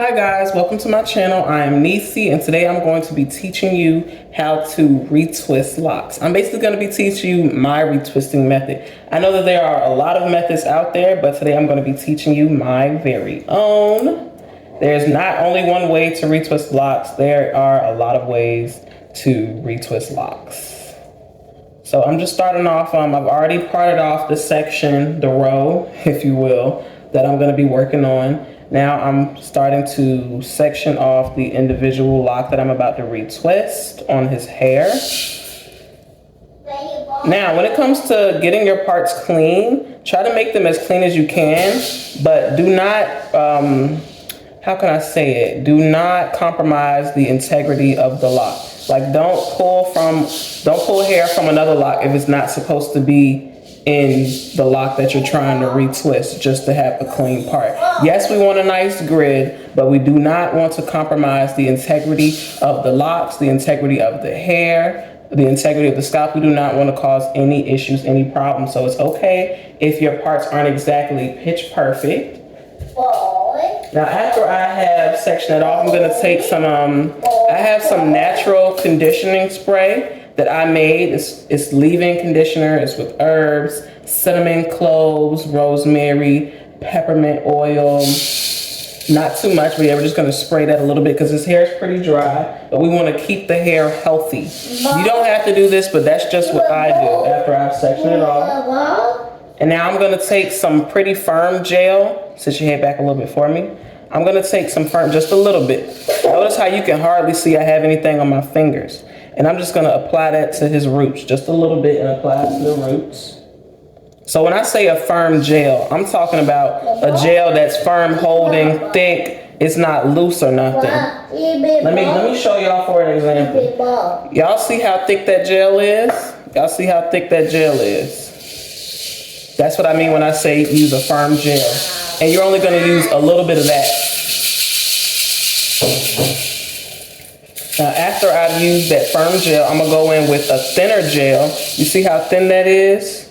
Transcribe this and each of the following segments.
Hi guys, welcome to my channel. I am Niecy and today I'm going to be teaching you how to retwist locks. I'm basically going to be teaching you my retwisting method. I know that there are a lot of methods out there, but today I'm going to be teaching you my very own. There's not only one way to retwist locks, there are a lot of ways to retwist locks. So I'm just starting off, I've already parted off the section, the row, if you will, that I'm going to be working on. Now I'm starting to section off the individual lock that I'm about to retwist on his hair. Now, when it comes to getting your parts clean, try to make them as clean as you can, but do not, how can I say it? Do not compromise the integrity of the lock. Like don't pull hair from another lock if it's not supposed to be in the lock that you're trying to retwist just to have a clean part. Yes, we want a nice grid, but we do not want to compromise the integrity of the locks, the integrity of the hair, the integrity of the scalp. We do not want to cause any issues, any problems. So it's okay if your parts aren't exactly pitch perfect. Now after I have sectioned it off, I'm going to take some, I have some natural conditioning spray that I made. It's leave-in conditioner. It's with herbs, cinnamon, cloves, rosemary, peppermint oil. Not too much, but yeah, we're just gonna spray that a little bit because his hair is pretty dry, but we wanna keep the hair healthy. You don't have to do this, but that's just what I do after I've sectioned it off. And now I'm gonna take some pretty firm gel. Sit your head back a little bit for me. I'm gonna take some firm, just a little bit. Notice how you can hardly see I have anything on my fingers. And I'm just gonna apply that to his roots, just a little bit, and apply it to the roots. So when I say a firm gel, I'm talking about a gel that's firm, holding, thick. It's not loose or nothing. Let me show y'all for an example. Y'all see how thick that gel is? Y'all see how thick that gel is? That's what I mean when I say use a firm gel. And you're only gonna use a little bit of that. Now, after I've used that firm gel, I'm gonna go in with a thinner gel. You see how thin that is?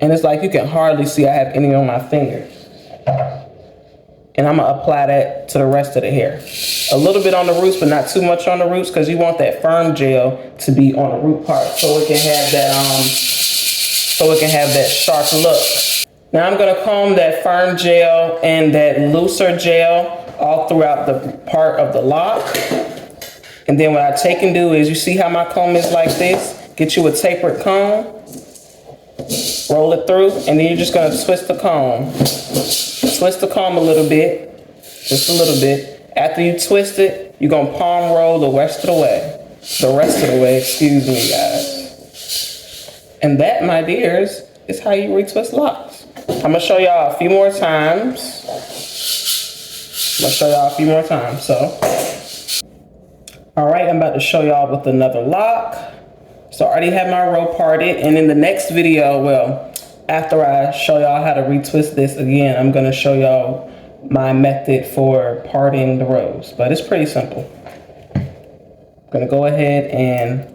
And it's like you can hardly see I have any on my fingers. And I'm gonna apply that to the rest of the hair. A little bit on the roots, but not too much on the roots because you want that firm gel to be on the root part so it can have that, sharp look. Now I'm gonna comb that firm gel and that looser gel all throughout the part of the lock. And then what I take and do is, you see how my comb is like this? Get you a tapered comb, roll it through, and then you're just gonna twist the comb. Twist the comb a little bit, just a little bit. After you twist it, you're gonna palm roll the rest of the way. Excuse me guys. And that, my dears, is how you retwist locks. I'm gonna show y'all a few more times. So. All right, I'm about to show y'all with another lock. So I already have my row parted, and in the next video, well, after I show y'all how to retwist this again, I'm gonna show y'all my method for parting the rows, but it's pretty simple. I'm gonna go ahead and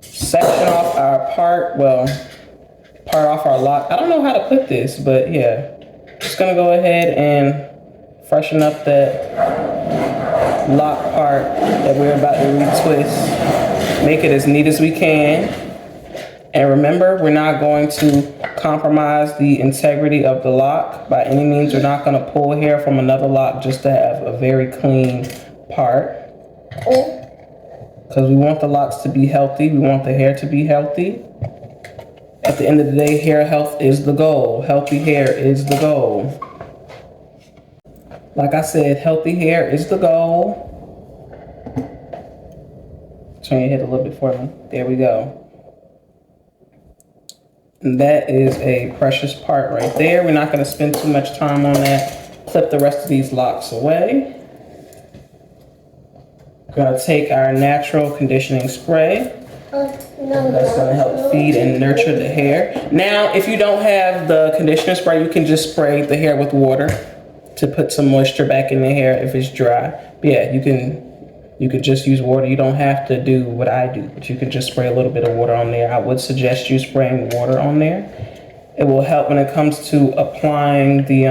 section off our part off our lock. I don't know how to put this, but yeah, just gonna go ahead and freshen up that lock part that we're about to retwist. Make it as neat as we can. And remember, we're not going to compromise the integrity of the lock by any means. We're not going to pull hair from another lock just to have a very clean part. Because we want the locks to be healthy. We want the hair to be healthy. At the end of the day, hair health is the goal. Healthy hair is the goal. Like I said, healthy hair is the goal. Turn your head a little bit for me. There we go. And that is a precious part right there. We're not going to spend too much time on that. Clip the rest of these locks away. We're going to take our natural conditioning spray. That's going to help feed and nurture the hair. Now, if you don't have the conditioner spray, you can just spray the hair with water to put some moisture back in the hair if it's dry. But yeah, you could just use water. You don't have to do what I do, but you can just spray a little bit of water on there. I would suggest you spraying water on there. It will help when it comes to applying the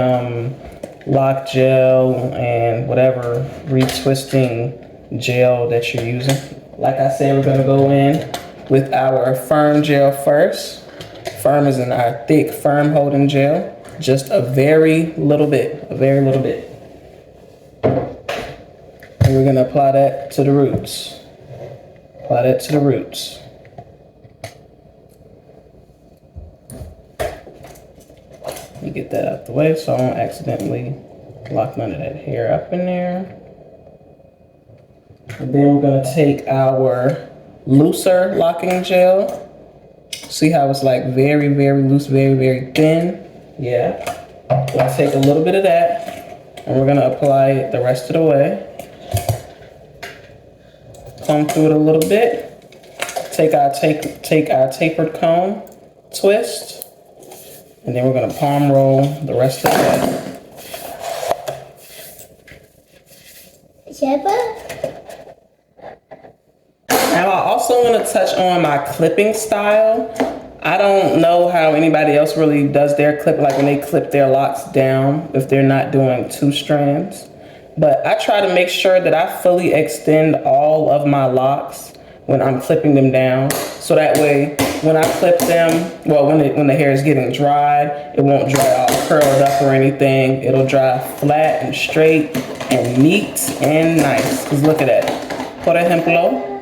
lock gel and whatever retwisting gel that you're using. Like I said, we're gonna go in with our firm gel first. Firm is in our thick, firm holding gel. Just a very little bit, And we're gonna apply that to the roots. Apply that to the roots. Let me get that out the way so I don't accidentally lock none of that hair up in there. And then we're gonna take our looser locking gel. See how it's like very, very loose, very, very thin? Yeah. We'll take a little bit of that and we're gonna apply it the rest of the way. Comb through it a little bit. Take our tapered comb, twist, and then we're gonna palm roll the rest of the way. Now I also want to touch on my clipping style. I don't know how anybody else really does their clip, like when they clip their locks down, if they're not doing 2 strands. But I try to make sure that I fully extend all of my locks when I'm clipping them down. So that way, when I clip them, well, when the hair is getting dried, it won't dry all curled up or anything. It'll dry flat and straight and neat and nice. Because look at that. Por ejemplo.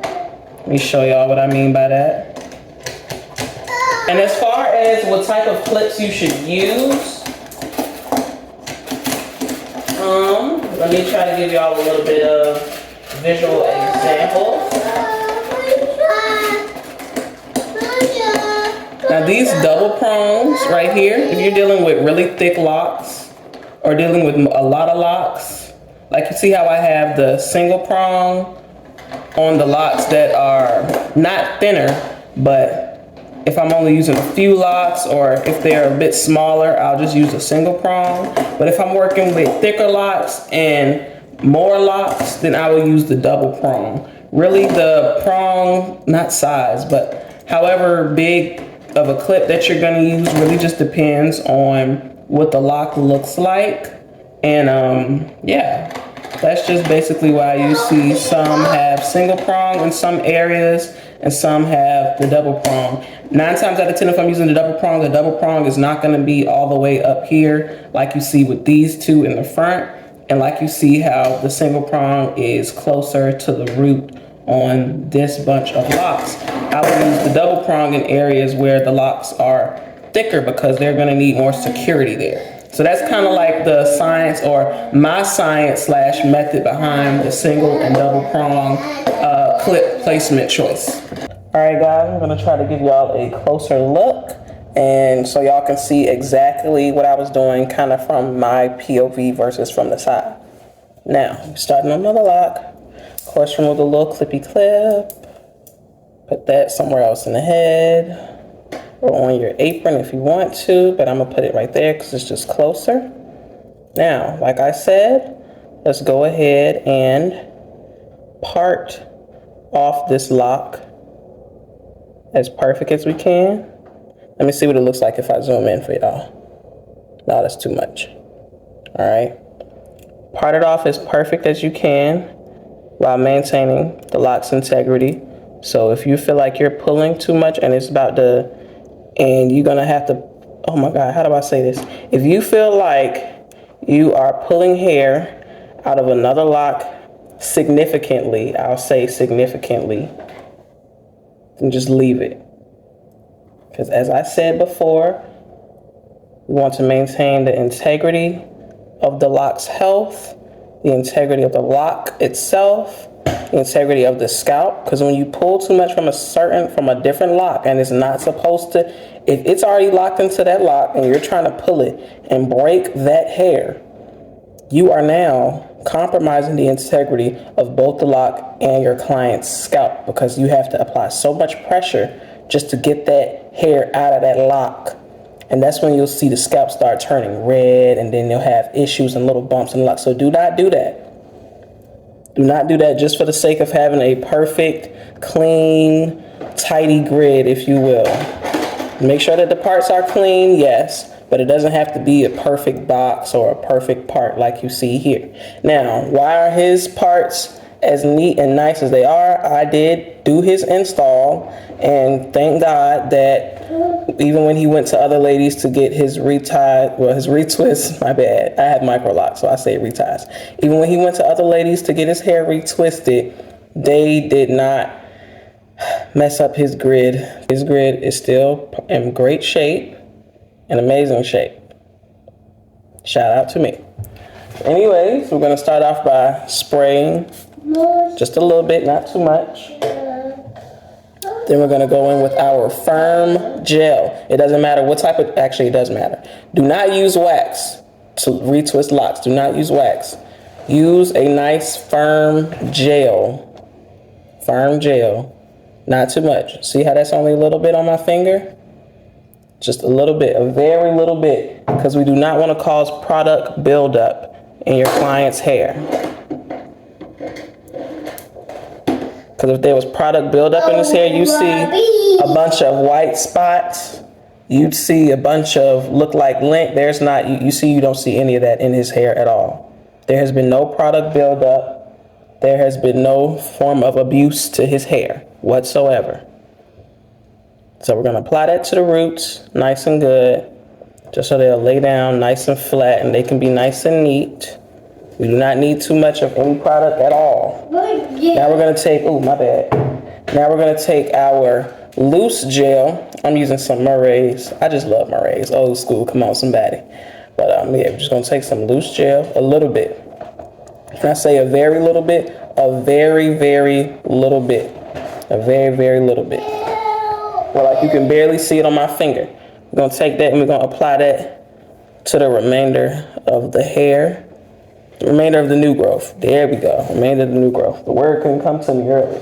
Let me show y'all what I mean by that. And as far as what type of clips you should use, let me try to give y'all a little bit of visual example. Now these double prongs right here, if you're dealing with really thick locks or dealing with a lot of locks, like you see how I have the single prong on the locks that are not thinner, but if I'm only using a few locks or if they're a bit smaller, I'll just use a single prong. But if I'm working with thicker locks and more locks, then I will use the double prong. Really the prong, not size, but however big of a clip that you're gonna use really just depends on what the lock looks like. And yeah. That's just basically why you see some have single prong in some areas and some have the double prong. 9 times out of 10, if I'm using the double prong is not gonna be all the way up here like you see with these 2 in the front. And like you see how the single prong is closer to the root on this bunch of locks. I will use the double prong in areas where the locks are thicker because they're gonna need more security there. So that's kind of like the science or my science / method behind the single and double prong clip placement choice. All right, guys, I'm gonna try to give y'all a closer look and so y'all can see exactly what I was doing kind of from my POV versus from the side. Now, starting on another lock, of course, remove the little clippy clip, put that somewhere else in the head. Or on your apron if you want to, but I'm gonna put it right there because it's just closer. Now, like I said, let's go ahead and part off this lock as perfect as we can. Let me see what it looks like if I zoom in for y'all. No, that's too much. All right. Part it off as perfect as you can while maintaining the lock's integrity. So if you feel like you're pulling too much and it's about to and you're gonna have to, oh my God, how do I say this? If you feel like you are pulling hair out of another lock significantly, I'll say significantly, then just leave it. Because as I said before, we want to maintain the integrity of the lock's health, the integrity of the lock itself, the integrity of the scalp. Because when you pull too much from a different lock and it's not supposed to, if it's already locked into that lock and you're trying to pull it and break that hair, you are now compromising the integrity of both the lock and your client's scalp because you have to apply so much pressure just to get that hair out of that lock. And that's when you'll see the scalp start turning red and then you'll have issues and little bumps in the lock. So do not do that. Do not do that just for the sake of having a perfect, clean, tidy grid, if you will. Make sure that the parts are clean, yes, but it doesn't have to be a perfect box or a perfect part like you see here. Now, why are his parts as neat and nice as they are? I did do his install, and thank God that even when he went to other ladies to get his his retwist, my bad, I have micro locks, so I say reties. Even when he went to other ladies to get his hair retwisted, they did not mess up his grid. His grid is still in great shape, an amazing shape. Shout out to me. Anyways, we're gonna start off by spraying just a little bit, not too much. Then we're gonna go in with our firm gel. It doesn't matter what type of, actually it does matter. Do not use wax to retwist locks. Do not use wax. Use a nice firm gel. Firm gel. Not too much. See how that's only a little bit on my finger? Just a little bit, a very little bit, because we do not want to cause product buildup in your client's hair. Because if there was product buildup in his hair, you see a bunch of white spots. You'd see a bunch of look like lint. There's not, you don't see any of that in his hair at all. There has been no product buildup. There has been no form of abuse to his hair whatsoever. So we're going to apply that to the roots, nice and good, just so they'll lay down nice and flat and they can be nice and neat. We do not need too much of any product at all. Now we're going to take, oh, my bad. Now we're going to take our loose gel. I'm using some Murray's. I just love Murray's. Old school, come on, somebody. But yeah, we're just going to take some loose gel, a little bit. When I say a very little bit, a very, very little bit. A very, very little bit. Well, like you can barely see it on my finger. We're going to take that and we're going to apply that to the remainder of the hair. The remainder of the new growth. There we go. Remainder of the new growth. The word couldn't come to me early.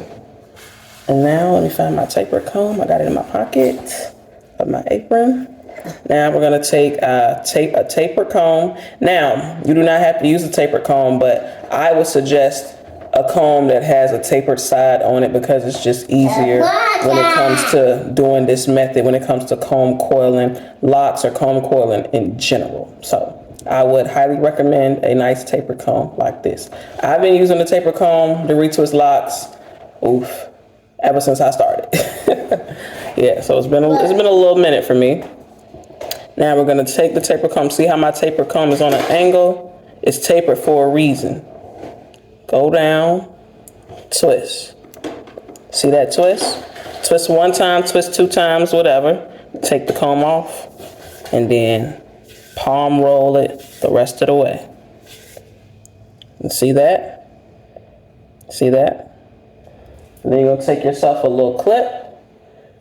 And now let me find my taper comb. I got it in my pocket of my apron. Now we're going to take a taper comb. Now, you do not have to use a taper comb, but I would suggest a comb that has a tapered side on it because it's just easier when it comes to doing this method, when it comes to comb coiling, locks or comb coiling in general. So I would highly recommend a nice taper comb like this. I've been using the taper comb, the retwist locks, ever since I started. Yeah, so it's been a little minute for me. Now we're going to take the taper comb. See how my taper comb is on an angle? It's tapered for a reason. Go down, twist. See that twist? Twist one time, twist two times, whatever. Take the comb off and then palm roll it the rest of the way. And see that? See that? And then you're going to take yourself a little clip.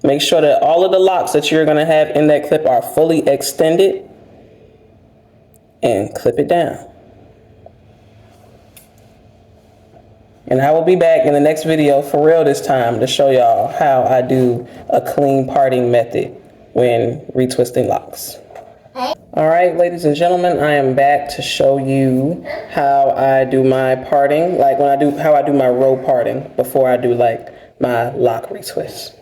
Make sure that all of the locks that you're going to have in that clip are fully extended. And clip it down. And I will be back in the next video for real this time to show y'all how I do a clean parting method when retwisting locks. All right, ladies and gentlemen, I am back to show you how I do my parting, like how I do my row parting before I do like my lock retwist.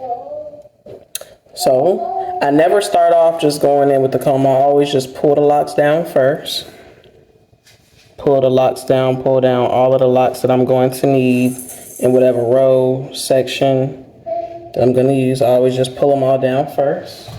So I never start off just going in with the comb. I always just pull the locks down first. Pull the locks down, pull down all of the locks that I'm going to need in whatever row, section that I'm going to use. I always just pull them all down first.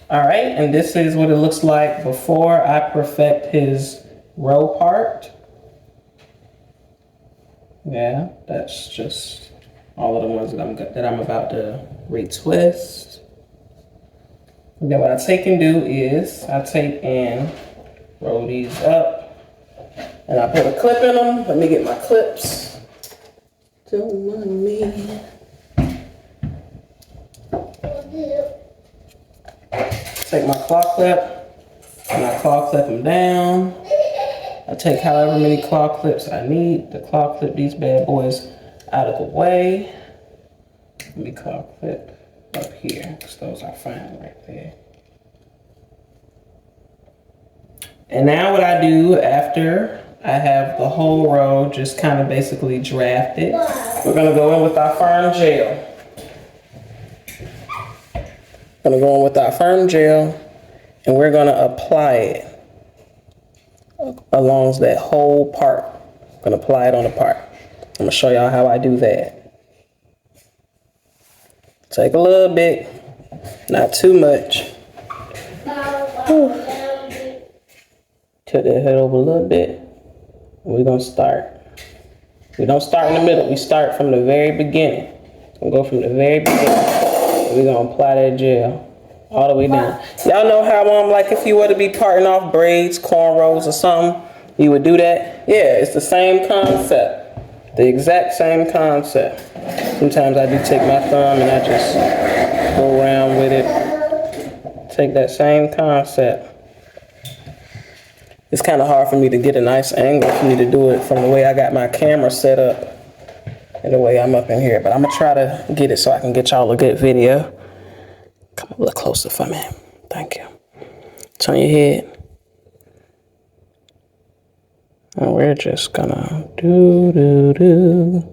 All right, and this is what it looks like before I perfect his row part. Yeah, that's just all of the ones that I'm about to retwist. And then what I take and do is I take and roll these up, and I put a clip in them. Let me get my clips. Don't mind me. Take my claw clip and I claw clip them down. I take however many claw clips I need to claw clip these bad boys out of the way. Let me claw clip up here, because those are fine right there. And now what I do after I have the whole row just kind of basically drafted, we're gonna go in with our firm gel. Gonna go in with our firm gel, and we're gonna apply it along that whole part. I'm gonna apply it on the part. I'm gonna show y'all how I do that. Take a little bit, not too much. Tilt that head over a little bit. We're gonna start. We don't start in the middle, we start from the very beginning. We'll go from the very beginning. We're gonna apply that gel all the way down. Y'all know how like if you were to be parting off braids, cornrows or something, you would do that? Yeah, it's the same concept. The exact same concept. Sometimes I do take my thumb and I just go around with it. Take that same concept. It's kind of hard for me to get a nice angle for me to do it from the way I got my camera set up and the way I'm up in here. But I'm going to try to get it so I can get y'all a good video. Come a little closer for me. Thank you. Turn your head. And we're just going to do.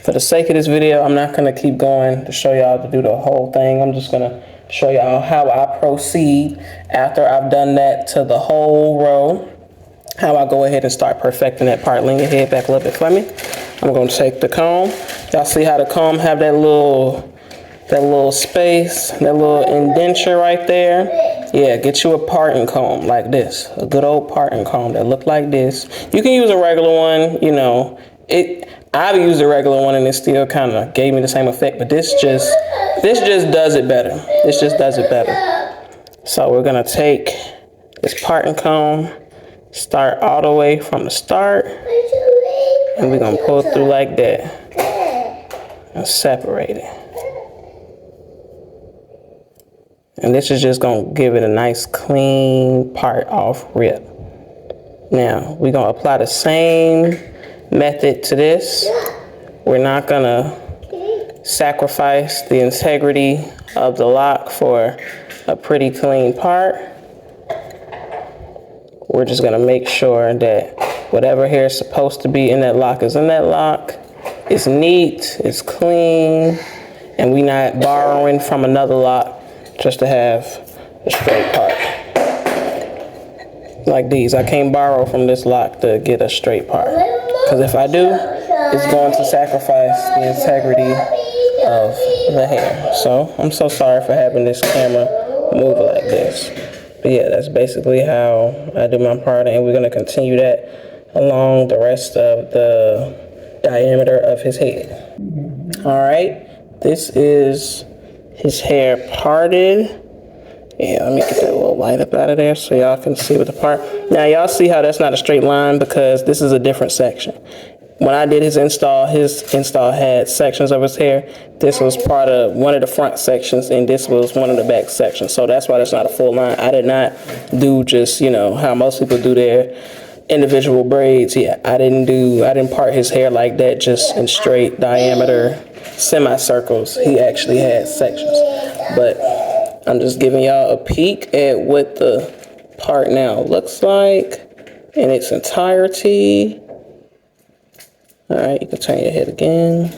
For the sake of this video, I'm not going to keep going to show y'all to do the whole thing. I'm just going to show y'all how I proceed after I've done that to the whole row. How I go ahead and start perfecting that part. Lean your head back a little bit for me. I'm going to take the comb. Y'all see how the comb have that little space, that little indenture right there? Yeah, get you a parting comb like this. A good old parting comb that look like this. You can use a regular one, you know. I've used a regular one and it still kind of gave me the same effect, but this just does it better. This just does it better. So we're gonna take this parting comb, start all the way from the start, and we're gonna pull through like that and separate it. And this is just gonna give it a nice clean part off rip. Now we're gonna apply the same method to this. We're not gonna sacrifice the integrity of the lock for a pretty clean part. We're just gonna make sure that whatever hair is supposed to be in that lock is in that lock. It's neat, it's clean, and we're not borrowing from another lock just to have a straight part. Like these, I can't borrow from this lock to get a straight part. Because if I do, it's going to sacrifice the integrity of the hair. So I'm so sorry for having this camera move like this. But yeah, that's basically how I do my part, and we're going to continue that along the rest of the diameter of his head. All right, this is his hair parted. Yeah, let me get that little light up out of there so y'all can see with the part. Now y'all see how that's not a straight line because this is a different section. When I did his install had sections of his hair. This was part of one of the front sections and this was one of the back sections. So that's why that's not a full line. I did not do just, you know, how most people do their individual braids. Yeah, I didn't part his hair like that, just in straight diameter semicircles. He actually had sections. But I'm just giving y'all a peek at what the part now looks like in its entirety. All right, you can turn your head again.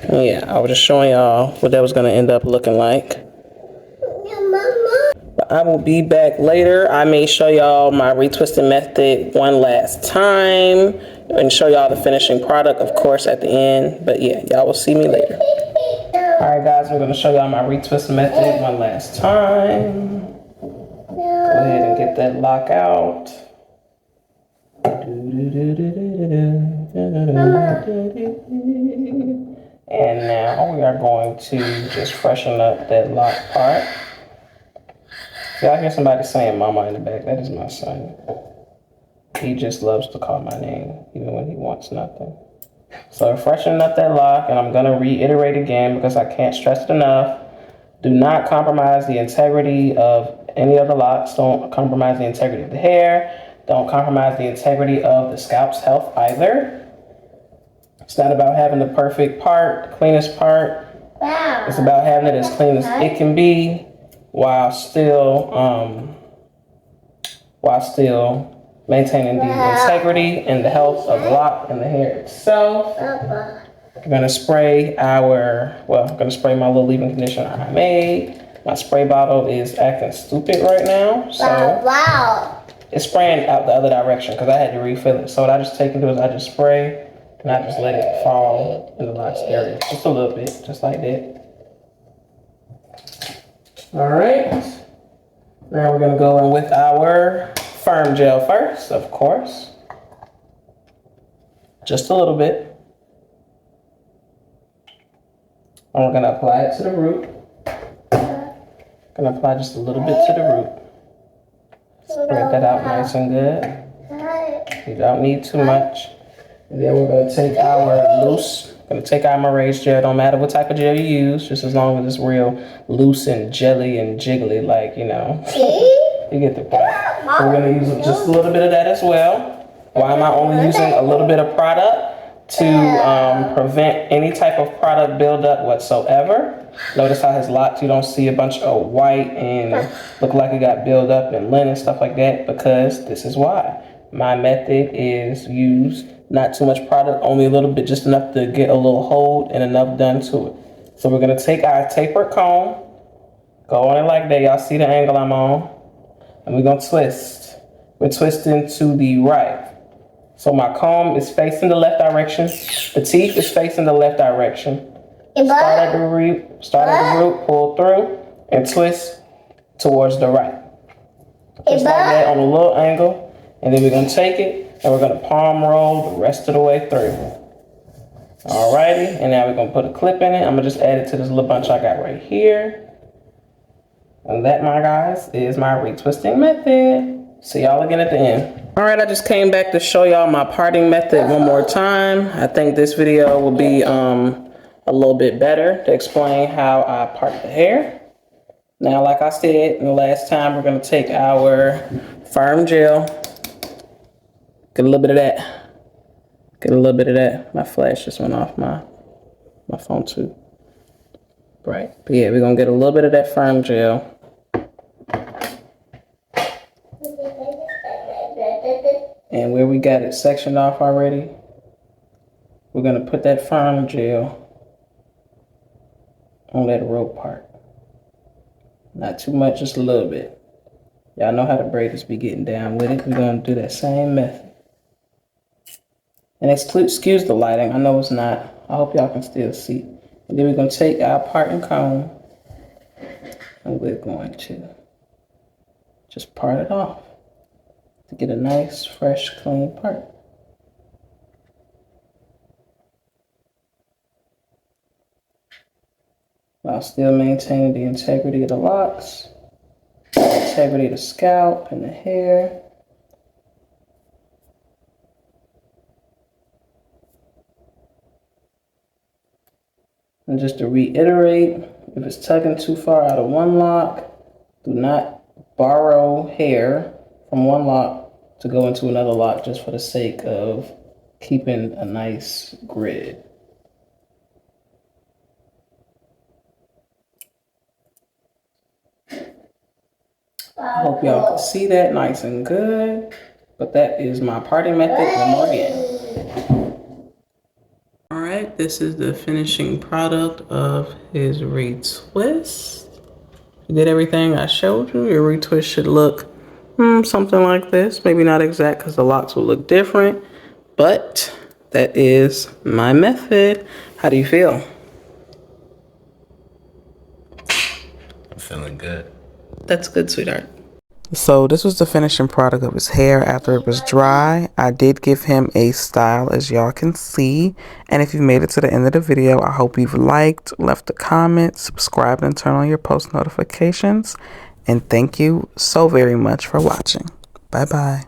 And yeah, I was just showing y'all what that was gonna end up looking like. But I will be back later. I may show y'all my retwisting method one last time and show y'all the finishing product, of course, at the end. But yeah, y'all will see me later. All right, guys, we're gonna show y'all my retwist method one last time. Go ahead and get that lock out. And now we are going to just freshen up that lock part. See, I hear somebody saying mama in the back. That is my son. He just loves to call my name, even when he wants nothing. So freshening up that lock, and I'm going to reiterate again because I can't stress it enough. Do not compromise the integrity of any of the locks. Don't compromise the integrity of the hair. Don't compromise the integrity of the scalp's health either. It's not about having the perfect part, the cleanest part. It's about having it as clean as it can be while still maintaining the integrity and the health of the lock and the hair itself. I'm gonna spray I'm gonna spray my little leave-in conditioner I made. My spray bottle is acting stupid right now, so it's spraying out the other direction because I had to refill it. So what I just take and do is I just spray and I just let it fall in the Locs area, just a little bit, just like that. All right, now we're gonna go in with our firm gel first, of course. Just a little bit. And we're gonna apply it to the root. Gonna apply just a little bit to the root. Spread that out nice and good. You don't need too much. And then we're gonna take our Marae's gel. Don't matter what type of gel you use, just as long as it's real loose and jelly and jiggly, like, you know. You get the point. So we're gonna use just a little bit of that as well. Why am I only using a little bit of product? To prevent any type of product buildup whatsoever. Notice how his Locs, you don't see a bunch of white and look like it got built up and linen, stuff like that, because this is why. My method is use not too much product, only a little bit, just enough to get a little hold and enough done to it. So we're gonna take our tapered comb, go on it like that. Y'all see the angle I'm on? And we're gonna twist. We're twisting to the right. So my comb is facing the left direction. The teeth is facing the left direction. Start at the root, pull through, and twist towards the right. Just like that on a little angle. And then we're gonna take it and we're gonna palm roll the rest of the way through. Alrighty, and now we're gonna put a clip in it. I'm gonna just add it to this little bunch I got right here. And that, my guys, is my retwisting method. See y'all again at the end. All right, I just came back to show y'all my parting method one more time. I think this video will be a little bit better to explain how I part the hair. Now, like I said in the last time, we're gonna take our firm gel. Get a little bit of that. Get a little bit of that. My flash just went off my phone too. Right, but yeah, we're gonna get a little bit of that firm gel. And where we got it sectioned off already, we're gonna put that firm gel on that rope part. Not too much, just a little bit. Y'all know how the braiders be getting down with it. We're gonna do that same method. And excuse the lighting, I know it's not. I hope y'all can still see. And then we're gonna take our parting comb and we're going to just part it off to get a nice, fresh, clean part. While still maintaining the integrity of the Locs, the integrity of the scalp and the hair. And just to reiterate, if it's tugging too far out of one lock, do not borrow hair from one lock to go into another lock just for the sake of keeping a nice grid. I hope y'all can see that nice and good. But that is my parting method one more again. All right, this is the finishing product of his retwist. You did everything I showed you. Your retwist should look something like this. Maybe not exact because the Locs will look different, but that is my method. How do you feel? I'm feeling good. That's good, sweetheart. So this was the finishing product of his hair after it was dry. I did give him a style, as y'all can see. And if you made it to the end of the video, I hope you've liked, left a comment, subscribed, and turned on your post notifications. And thank you so very much for watching. Bye-bye.